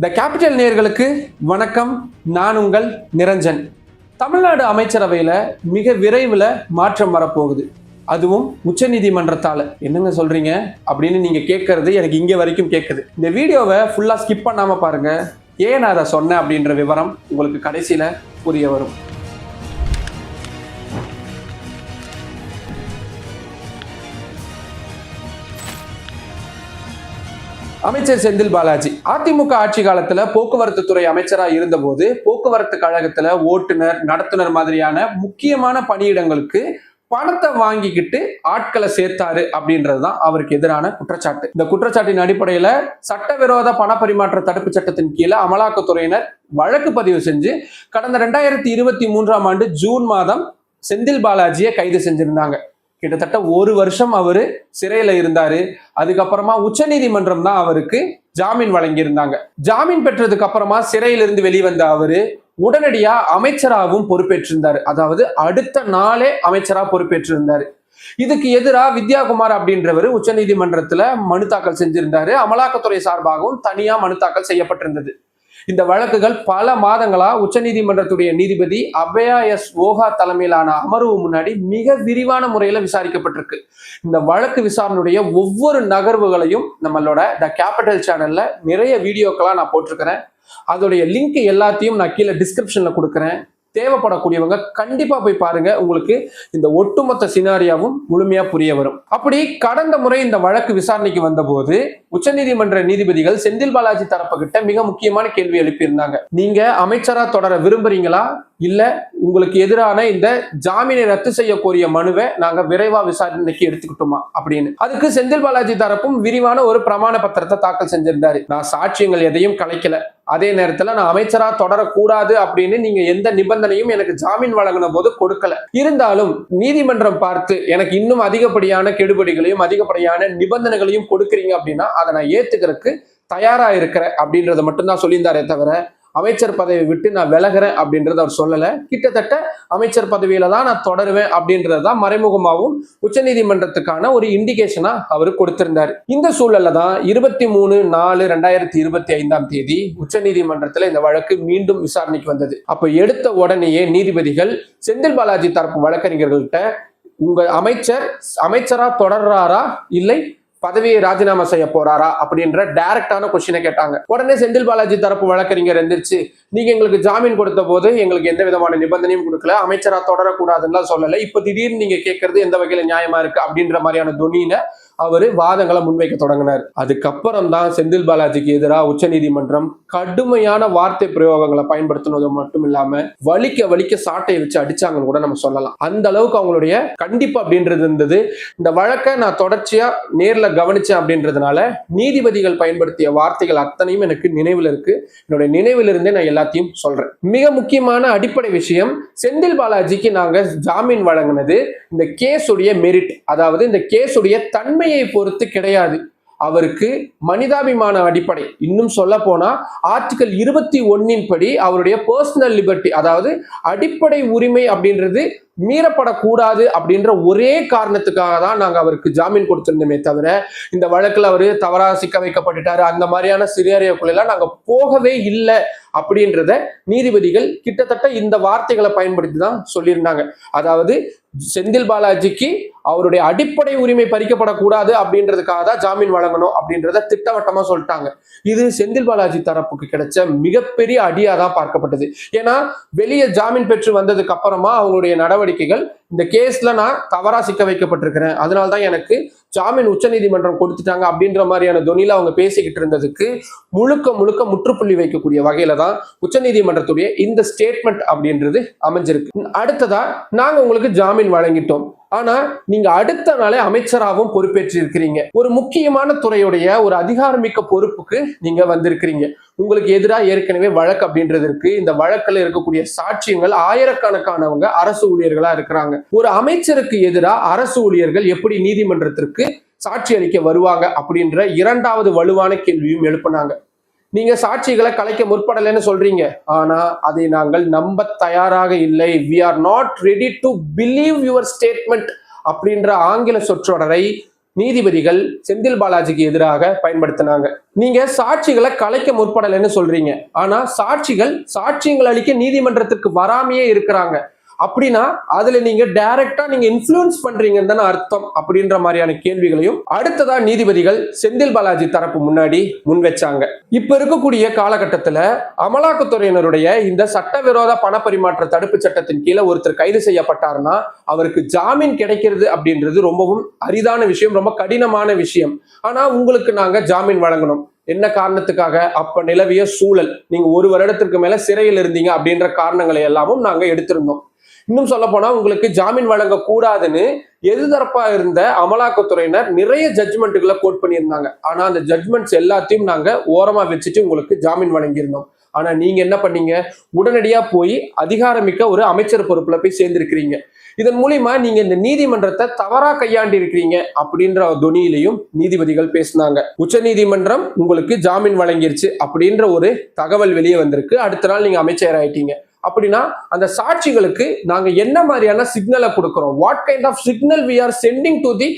The capital நேயர்களுக்கு வணக்கம். நான் உங்கள் நிரஞ்சன். தமிழ்நாடு அமைச்சரவையில் மிக விரைவில் மாற்றம் வரப்போகுது, அதுவும் உச்சநீதிமன்றத்தால். என்னங்க சொல்றீங்க அப்படின்னு நீங்க கேட்கறது எனக்கு இங்கே வரைக்கும் கேட்குது. இந்த வீடியோவை ஃபுல்லாக ஸ்கிப் பண்ணாமல் பாருங்க. ஏன் நான் அதை சொன்னேன் அப்படின்ற விவரம் உங்களுக்கு கடைசியில் புரிய வரும். அமைச்சர் செந்தில் பாலாஜி அதிமுக ஆட்சி காலத்துல போக்குவரத்து துறை அமைச்சராக இருந்தபோது போக்குவரத்து கழகத்துல ஓட்டுநர், நடத்துனர் மாதிரியான முக்கியமான பணியிடங்களுக்கு பணத்தை வாங்கிக்கிட்டு ஆட்களை சேர்த்தாரு அப்படின்றதுதான் அவருக்கு எதிரான குற்றச்சாட்டு. இந்த குற்றச்சாட்டின் அடிப்படையில சட்டவிரோத பண பரிமாற்ற தடுப்பு சட்டத்தின் கீழே அமலாக்கத்துறையினர் வழக்கு பதிவு செஞ்சு கடந்த 2023 ஜூன் மாதம் செந்தில் பாலாஜியை கைது செஞ்சிருந்தாங்க. கிட்டத்தட்ட ஒரு வருஷம் அவரு சிறையில இருந்தாரு. அதுக்கப்புறமா உச்சநீதிமன்றம் தான் அவருக்கு ஜாமீன் வழங்கியிருந்தாங்க. ஜாமீன் பெற்றதுக்கு அப்புறமா சிறையிலிருந்து வெளிவந்த அவரு உடனடியா அமைச்சராகவும் பொறுப்பேற்றிருந்தாரு. அதாவது அடுத்த நாளே அமைச்சரா பொறுப்பேற்றிருந்தாரு. இதுக்கு எதிராக வித்யாகுமார் அப்படின்றவர் உச்சநீதிமன்றத்துல மனு தாக்கல் செஞ்சிருந்தாரு. அமலாக்கத்துறை சார்பாகவும் தனியா மனு தாக்கல் செய்யப்பட்டிருந்தது. இந்த வழக்குகள் பல மாதங்களா உச்சநீதிமன்றத்துடைய நீதிபதி அபயா எஸ் ஓஹா தலைமையிலான அமர்வு முன்னாடி மிக விரிவான முறையில விசாரிக்கப்பட்டிருக்கு. இந்த வழக்கு விசாரணையுடைய ஒவ்வொரு நகர்வுகளையும் நம்மளோட த கேபிட்டல் சேனல்ல நிறைய வீடியோக்களா நான் போட்டிருக்கிறேன். அதோடைய லிங்க் எல்லாத்தையும் நான் கீழே டிஸ்கிரிப்ஷன்ல கொடுக்குறேன். தேவைப்படக்கூடியவங்க கண்டிப்பா போய் பாருங்க. உங்களுக்கு இந்த ஒட்டுமொத்த சினாரியாவும் முழுமையா புரிய வரும். அப்படி கடந்த முறை இந்த வழக்கு விசாரணைக்கு வந்தபோது உச்சநீதிமன்ற நீதிபதிகள் செந்தில் பாலாஜி தரப்புகிட்ட மிக முக்கியமான கேள்வி எழுப்பியிருந்தாங்க. நீங்க அமைச்சரா தொடர விரும்புறீங்களா, இல்ல உங்களுக்கு எதிரான இந்த ஜாமீனை ரத்து செய்ய கோரிய மனுவை நாங்க விரைவா விசாரணைக்கு எடுத்துக்கிட்டோமா அப்படின்னு. அதுக்கு செந்தில் பாலாஜி தரப்பும் விரிவான ஒரு பிரமாண பத்திரத்தை தாக்கல் செஞ்சிருந்தாரு. நான் சாட்சியங்கள் எதையும் கலைக்கல, அதே நேரத்துல நான் அமைச்சரா தொடரக்கூடாது அப்படின்னு நீங்க எந்த நிபந்தனையும் எனக்கு ஜாமீன் வழங்கின போது கொடுக்கல. இருந்தாலும் நீதிமன்றம் பார்த்து எனக்கு இன்னும் அதிகப்படியான கெடுபடிகளையும் அதிகப்படியான நிபந்தனைகளையும் கொடுக்குறீங்க அப்படின்னா அதை நான் ஏத்துக்கிறதுக்கு தயாரா இருக்கிறேன் அப்படின்றத மட்டும்தான் சொல்லியிருந்தாரே தவிர அமைச்சர் பதவியை விட்டு நான் விலகிறேன் அப்படின்றத அவர் சொல்லல. கிட்டத்தட்ட அமைச்சர் பதவியில தான் நான் தொடருவேன் அப்படின்றதான் மறைமுகமாகவும் உச்சநீதிமன்றத்துக்கான ஒரு இண்டிகேஷனா அவர் கொடுத்திருந்தாரு. இந்த சூழல்ல தான் 23/4/2025 உச்சநீதிமன்றத்துல இந்த வழக்கு மீண்டும் விசாரணைக்கு வந்தது. அப்ப எடுத்த உடனேயே நீதிபதிகள் செந்தில் பாலாஜி தரப்பு வழக்கறிஞர்கள்ட்ட உங்க அமைச்சரா தொடர்றாரா இல்லை பதவியை ராஜினாமா செய்ய போறாரா அப்படின்ற டைரக்டான கொஸ்டினை கேட்டாங்க. உடனே செந்தில் பாலாஜி தரப்பு வழக்கறிஞர் எந்திரிச்சு, நீங்க எங்களுக்கு ஜாமீன் கொடுத்த போது எங்களுக்கு எந்த விதமான நிபந்தனையும் கொடுக்கல, அமைச்சரா தொடரக்கூடாதுன்னு சொல்லல, இப்ப திடீர்னு நீங்க கேட்கறது எந்த வகையில நியாயமா இருக்கு அப்படின்ற மாதிரியான துணியில அவரு வாதங்களை முன்வைக்க தொடங்கினார். அதுக்கப்புறம் தான் செந்தில் பாலாஜிக்கு எதிராக உச்சநீதிமன்றம் கடுமையான வார்த்தை பிரயோகங்களை பயன்படுத்தினது மட்டும் இல்லாம வலிக்க சாட்டையை வச்சு அடிச்சாங்கன்னு கூட நம்ம சொல்லலாம். அந்த அளவுக்கு அவங்களுடைய கண்டிப்பு அப்படின்றது இருந்தது. இந்த வழக்கை நான் தொடர்ச்சியா நேர்ல கவனிச்சேன் அப்படின்றதுனால நீதிபதிகள் பயன்படுத்திய வார்த்தைகள் அத்தனையும் எனக்கு நினைவில் இருக்கு. என்னுடைய நினைவில் இருந்தே நான் எல்லாத்தையும் சொல்றேன். மிக முக்கியமான அடிப்படை விஷயம், செந்தில் பாலாஜிக்கு நாங்க ஜாமீன் வழங்கினது இந்த கேஸுடைய மெரிட், அதாவது இந்த கேஸுடைய தன்மையை பொறுத்து கிடையாது. அவருக்கு மனிதாபிமான அடிப்படை, இன்னும் சொல்ல போனா ஆர்டிகல் 21 படி அவருடைய பர்சனல் லிபர்ட்டி, அதாவது அடிப்படை உரிமை அப்படின்றது மீறப்படக்கூடாது அப்படின்ற ஒரே காரணத்துக்காக தான் நாங்க அவருக்கு ஜாமீன் கொடுத்திருந்தோமே தவிர இந்த வழக்குல அவரு தவறாக சிக்க வைக்கப்பட்டுட்டாரு அந்த மாதிரியான சிறியக்குள்ளெல்லாம் நாங்க போகவே இல்லை அப்படின்றத நீதிபதிகள் கிட்டத்தட்ட இந்த வார்த்தைகளை பயன்படுத்தி தான் சொல்லியிருந்தாங்க. அதாவது செந்தில் பாலாஜிக்கு அவருடைய அடிப்படை உரிமை பறிக்கப்படக்கூடாது அப்படின்றதுக்காக தான் ஜாமீன் வழங்கணும் அப்படின்றத திட்டவட்டமா சொல்லிட்டாங்க. இது செந்தில் பாலாஜி தரப்புக்கு கிடைச்ச மிகப்பெரிய அடியா தான் பார்க்கப்பட்டது. ஏன்னா வெளியே ஜாமீன் பெற்று வந்ததுக்கு அப்புறமா அவங்களுடைய நடவடிக்கைகள், இந்த கேஸ்ல நான் தவறா சிக்க வைக்கப்பட்டிருக்கிறேன், அதனால்தான் எனக்கு ஜாமீன் உச்சநீதிமன்றம் கொடுத்துட்டாங்க அப்படின்ற மாதிரியான தொனில அவங்க பேசிக்கிட்டு இருந்ததுக்கு முழுக்க முற்றுப்புள்ளி வைக்கக்கூடிய வகையில தான் உச்சநீதிமன்றத்துடைய இந்த ஸ்டேட்மெண்ட் அப்படின்றது அமைஞ்சிருக்கு. அடுத்ததா நாங்க உங்களுக்கு ஜாமீன் வழங்கிட்டோம், ஆனா நீங்க அடுத்த நாளே அமைச்சராகவும் பொறுப்பேற்று இருக்கிறீங்க. ஒரு முக்கியமான துறையுடைய ஒரு அதிகாரமிக்க பொறுப்புக்கு நீங்க வந்திருக்கிறீங்க. உங்களுக்கு எதிராக ஏற்கனவே வழக்கு அப்படின்றது இருக்கு. இந்த வழக்குல இருக்கக்கூடிய சாட்சியங்கள் ஆயிரக்கணக்கானவங்க அரசு ஊழியர்களா இருக்கிறாங்க. ஒரு அமைச்சருக்கு எதிராக அரசு ஊழியர்கள் எப்படி நீதிமன்றத்திற்கு சாட்சி அளிக்க வருவாங்க அப்படின்ற இரண்டாவது வலுவான கேள்வியும் எழுப்பினாங்க. நீங்க சாட்சிகளை கலைக்க முற்படலைன்னு சொல்றீங்க, ஆனா அதை நாங்கள் நம்ப தயாராக இல்லை. we are not ready to believe your statement அப்படின்ற ஆங்கில சொற்றொடரை நீதிபதிகள் செந்தில் பாலாஜிக்கு எதிராக பயன்படுத்தினாங்க. நீங்க சாட்சிகளை கலைக்க முற்படலைன்னு சொல்றீங்க, ஆனா சாட்சியங்கள் அளிக்க நீதிமன்றத்துக்கு வராமையே இருக்கிறாங்க. அப்படின்னா அதுல நீங்க டைரக்டா நீங்க இன்ஃப்ளூயன்ஸ் பண்றீங்கன்னு தானே அர்த்தம் அப்படின்ற மாதிரியான கேள்விகளையும் அடுத்ததா நீதிபதிகள் செந்தில் பாலாஜி தரப்பு முன்னாடி முன் வச்சாங்க. இப்ப இருக்கக்கூடிய காலகட்டத்துல அமலாக்கத்துறையினருடைய இந்த சட்டவிரோத பணப்பரிமாற்ற தடுப்பு சட்டத்தின் கீழே ஒருத்தர் கைது செய்யப்பட்டாருன்னா அவருக்கு ஜாமீன் கிடைக்கிறது அப்படின்றது ரொம்பவும் அரிதான விஷயம், ரொம்ப கடினமான விஷயம். ஆனா உங்களுக்கு நாங்க ஜாமீன் வழங்கணும். என்ன காரணத்துக்காக? அப்ப நிலவிய சூழல், நீங்க 1 வருடத்திற்கு மேல சிறையில் இருந்தீங்க அப்படின்ற காரணங்களை எல்லாமும் நாங்க எடுத்திருந்தோம். இன்னும் சொல்ல போனா உங்களுக்கு ஜாமீன் வழங்க கூடாதுன்னு எதிர்த்தரப்பா இருந்த அமலாக்கத்துறையினர் நிறைய ஜட்ஜ்மெண்ட்டுகளை கோட் பண்ணியிருந்தாங்க. ஆனா அந்த ஜட்ஜ்மெண்ட்ஸ் எல்லாத்தையும் நாங்க ஓரமா வச்சுட்டு உங்களுக்கு ஜாமீன் வழங்கியிருந்தோம். ஆனா நீங்க என்ன பண்ணீங்க? உடனடியா போய் அதிகாரமிக்க ஒரு அமைச்சர் பொறுப்புல போய் சேர்ந்திருக்கிறீங்க. இதன் மூலியமா நீங்க இந்த நீதிமன்றத்தை தவறா கையாண்டு இருக்கிறீங்க அப்படின்ற துணியிலையும் நீதிபதிகள் பேசினாங்க. உச்ச நீதிமன்றம் உங்களுக்கு ஜாமீன் வழங்கிருச்சு அப்படின்ற ஒரு தகவல் வெளியே வந்திருக்கு. அடுத்த நாள் நீங்க அமைச்சர் ஆயிட்டீங்க. அப்படின்னா அந்த சாட்சிகளுக்கு நாங்க என்ன மாதிரியான சிக்னலை கொடுக்கிறோம், what kind of signal we are sending to the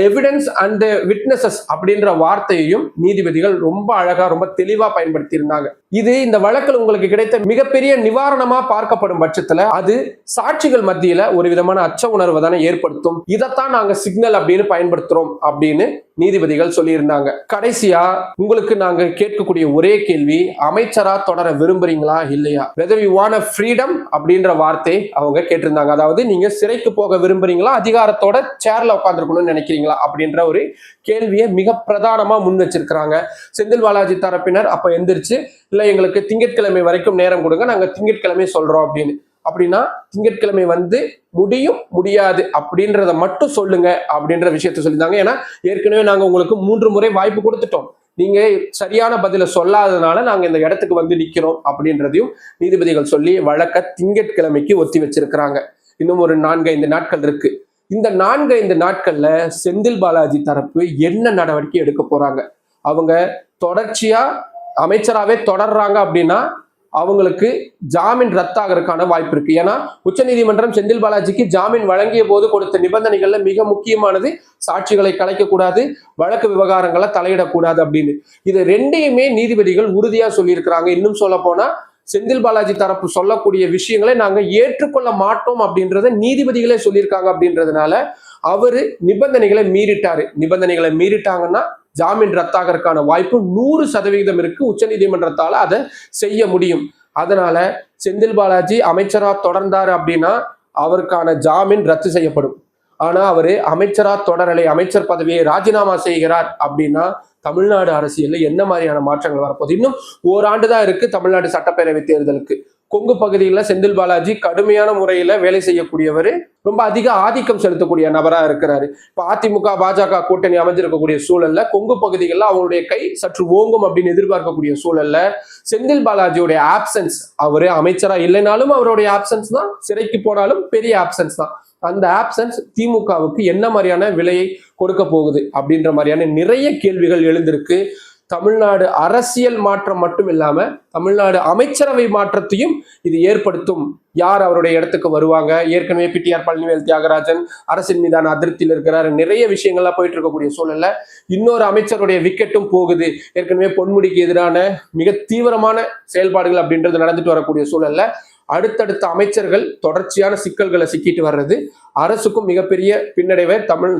evidence and witnesses அப்படின்ற வார்த்தையையும் நீதிபதிகள் ரொம்ப அழகா ரொம்ப தெளிவா பயன்படுத்தி இருந்தாங்க. இது இந்த வழக்கில் உங்களுக்கு கிடைத்த மிகப்பெரிய நிவாரணமா பார்க்கப்படும் பட்சத்துல அது சாட்சிகள் மத்தியில ஒரு விதமான அச்ச உணர்வை தானே ஏற்படுத்தும். இதைத்தான் நாங்க சிக்னல் அப்படின்னு பயன்படுத்துறோம் அப்படின்னு நீதிபதிகள் சொல்லியிருந்தாங்க. கடைசியா உங்களுக்கு நாங்க கேட்கக்கூடிய ஒரே கேள்வி, அமைச்சரா தொடர விரும்புறீங்களா இல்லையா? whether you want a freedom அப்படின்ற வார்த்தை அவங்க கேட்டிருந்தாங்க. அதாவது நீங்க சிறைக்கு போக விரும்புறீங்களா, அதிகாரத்தோட சேர்ல உட்கார்ந்துருக்கணும்னு நினைக்கிறீங்களா அப்படின்ற ஒரு கேள்வியை மிக பிரதானமா முன் வச்சிருக்கிறாங்க. செந்தில் பாலாஜி தரப்பினர் அப்ப எந்திரிச்சு, இல்ல எங்களுக்கு திங்கட்கிழமை வரைக்கும் நேரம் கொடுங்க, நாங்க திங்கட்கிழமை சொல்றோம் அப்படின்னு. அப்படின்னா திங்கட்கிழமை வந்து முடியும் முடியாது அப்படின்றத மட்டும் சொல்லுங்க அப்படின்ற விஷயத்த சொல்லியிருந்தாங்க. ஏன்னா ஏற்கனவே நாங்க உங்களுக்கு 3 முறை வாய்ப்பு கொடுத்துட்டோம், நீங்க சரியான பதில சொல்லாததுனால நாங்க இந்த இடத்துக்கு வந்து நிக்கிறோம் அப்படின்றதையும் நீதிபதிகள் சொல்லி வழக்க திங்கட்கிழமைக்கு ஒத்தி வச்சிருக்கிறாங்க. இன்னும் ஒரு 4-5 நாட்கள் இருக்கு. இந்த 4-5 நாட்கள்ல செந்தில் பாலாஜி தரப்பு என்ன நடவடிக்கை எடுக்க போறாங்க? அவங்க தொடர்ச்சியா அமைச்சராகவே தொடர்றாங்க அப்படின்னா அவங்களுக்கு ஜாமீன் ரத்தாகிறதுக்கான வாய்ப்பு இருக்கு. ஏன்னா உச்சநீதிமன்றம் செந்தில் பாலாஜிக்கு ஜாமீன் வழங்கிய போது கொடுத்த நிபந்தனைகள்ல மிக முக்கியமானது சாட்சிகளை கலைக்கக்கூடாது, வழக்கு விவகாரங்களை தலையிடக்கூடாது அப்படின்னு. இது ரெண்டையுமே நீதிபதிகள் உறுதியா சொல்லியிருக்கிறாங்க. இன்னும் சொல்ல போனா செந்தில் பாலாஜி தரப்பு சொல்லக்கூடிய விஷயங்களை நாங்க ஏற்றுக்கொள்ள மாட்டோம் அப்படின்றத நீதிபதிகளே சொல்லியிருக்காங்க. அப்படின்றதுனால அவரு நிபந்தனைகளை மீறிட்டாங்கன்னா ஜாமீன் ரத்தாகிறதுக்கான வாய்ப்பு 100% இருக்கு. உச்ச நீதிமன்றத்தால அதை செய்ய முடியும். அதனால செந்தில் பாலாஜி அமைச்சரா தொடர்ந்தாரு அப்படின்னா அவருக்கான ஜாமீன் ரத்து செய்யப்படும். ஆனா அவரு அமைச்சரா தொடரலை, அமைச்சர் பதவியை ராஜினாமா செய்கிறார் அப்படின்னா தமிழ்நாடு அரசியல்ல என்ன மாதிரியான மாற்றங்கள் வரப்போகுது? இன்னும் ஓராண்டு தான் இருக்கு தமிழ்நாடு சட்டப்பேரவை தேர்தலுக்கு. கொங்கு பகுதியில் செந்தில் பாலாஜி கடுமையான முறையில வேலை செய்யக்கூடியவர், ரொம்ப அதிக ஆதிக்கம் செலுத்தக்கூடிய நபரா இருக்கிறாரு. இப்ப அதிமுக பாஜக கூட்டணி அமைஞ்சிருக்கக்கூடிய சூழல்ல கொங்கு பகுதிகளில் அவங்களுடைய கை சற்று ஓங்கும் அப்படின்னு எதிர்பார்க்கக்கூடிய சூழல்ல செந்தில் பாலாஜியோடைய ஆப்சன்ஸ், அவரு அமைச்சரா இல்லைனாலும் அவருடைய ஆப்சன்ஸ் தான், சிறைக்கு போனாலும் பெரிய ஆப்சன்ஸ் தான். அந்த ஆப்சன்ஸ் திமுகவுக்கு என்ன மாதிரியான விலையை கொடுக்க போகுது அப்படின்ற மாதிரியான நிறைய கேள்விகள் எழுந்திருக்கு. தமிழ்நாடு அரசியல் மாற்றம் மட்டும் இல்லாம தமிழ்நாடு அமைச்சரவை மாற்றத்தையும் இது ஏற்படுத்தும். யார் அவருடைய இடத்துக்கு வருவாங்க? ஏற்கனவே பிடிஆர் பழனிவேல் தியாகராஜன் அரசின் மீதான அதிருப்தியில் இருக்கிறார். நிறைய விஷயங்கள்லாம் போயிட்டு இருக்கக்கூடிய சூழல்ல இன்னொரு அமைச்சருடைய விக்கெட்டும் போகுது. ஏற்கனவே பொன்முடிக்கு எதிரான மிக தீவிரமான செயல்பாடுகள் அப்படின்றது நடந்துட்டு வரக்கூடிய சூழல்ல அடுத்தடுத்த அமைச்சர்கள் தொடர்ச்சியான சிக்கல்களை சிக்கிட்டு வர்றது அரசுக்கும் மிகப்பெரிய பின்னடைவை,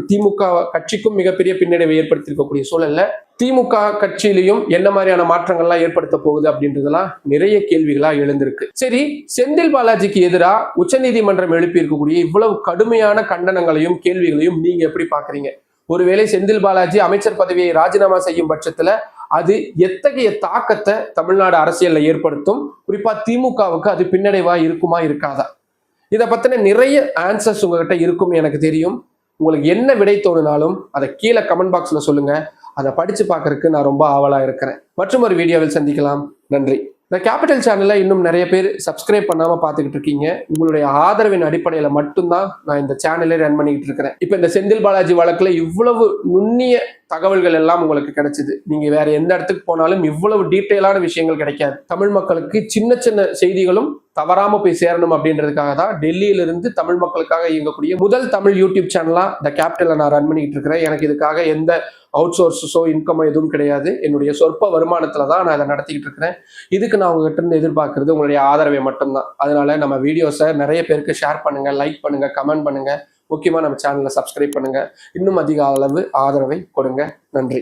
திமுக கட்சிக்கும் மிகப்பெரிய பின்னடைவை ஏற்படுத்தியிருக்கக்கூடிய சூழல்ல திமுக கட்சியிலையும் என்ன மாதிரியான மாற்றங்கள்லாம் ஏற்படுத்த போகுது அப்படின்றதெல்லாம் நிறைய கேள்விகளா எழுந்திருக்கு. சரி, செந்தில் பாலாஜிக்கு எதிராக உச்சநீதிமன்றம் எழுப்பி இருக்கக்கூடிய இவ்வளவு கடுமையான கண்டனங்களையும் கேள்விகளையும் நீங்க எப்படி பாக்குறீங்க? ஒருவேளை செந்தில் பாலாஜி அமைச்சர் பதவியை ராஜினாமா செய்யும் பட்சத்துல அது எத்தகைய தாக்கத்தை தமிழ்நாடு அரசியல்ல ஏற்படுத்தும்? குறிப்பா திமுகவுக்கு அது பின்னடைவா இருக்குமா இருக்காதா? இதை பத்தின நிறைய ஆன்சர்ஸ் உங்ககிட்ட இருக்கும் எனக்கு தெரியும். உங்களுக்கு என்ன விடை தோணுனாலும் அதை கீழே கமெண்ட் பாக்ஸ்ல சொல்லுங்க. அதை படிச்சு பார்க்கறதுக்கு நான் ரொம்ப ஆவலா இருக்கிறேன். மற்றும் ஒரு வீடியோவில் சந்திக்கலாம். நன்றி. இந்த கேபிட்டல் சேனலை இன்னும் நிறைய பேர் சப்ஸ்கிரைப் பண்ணாம பார்த்துக்கிட்டு இருக்கீங்க. உங்களுடைய ஆதரவின் அடிப்படையில மட்டும்தான் நான் இந்த சேனலை ரன் பண்ணிக்கிட்டு இருக்கிறேன். இப்போ இந்த செந்தில் பாலாஜி வழக்குல இவ்வளவு நுண்ணிய தகவல்கள் எல்லாம் உங்களுக்கு கிடைச்சது. நீங்க வேற எந்த இடத்துக்கு போனாலும் இவ்வளவு டீட்டெயிலான விஷயங்கள் கிடைக்காது. தமிழ் மக்களுக்கு சின்ன சின்ன செய்திகளும் தவறாம போய் சேரணும் அப்படின்றதுக்காக தான் டெல்லியிலிருந்து தமிழ் மக்களுக்காக இயங்கக்கூடிய முதல் தமிழ் யூடியூப் சேனலா த கேபிட்டலை நான் ரன் பண்ணிட்டு இருக்கிறேன். எனக்கு இதுக்காக எந்த அவுட் சோர்ஸஸோ இன்கமோ எதுவும் கிடையாது. என்னுடைய சொற்ப வருமானத்துல தான் நான் இதை நடத்திக்கிட்டு இருக்கிறேன். இதுக்கு நான் உங்ககிட்ட இருந்து எதிர்பார்க்கறது உங்களுடைய ஆதரவை மட்டும்தான். அதனால நம்ம வீடியோஸை நிறைய பேருக்கு ஷேர் பண்ணுங்க, லைக் பண்ணுங்க, கமெண்ட் பண்ணுங்க. முக்கியமா நம்ம சேனலை சப்ஸ்கிரைப் பண்ணுங்க. இன்னும் அதிக அளவு ஆதரவை கொடுங்க. நன்றி.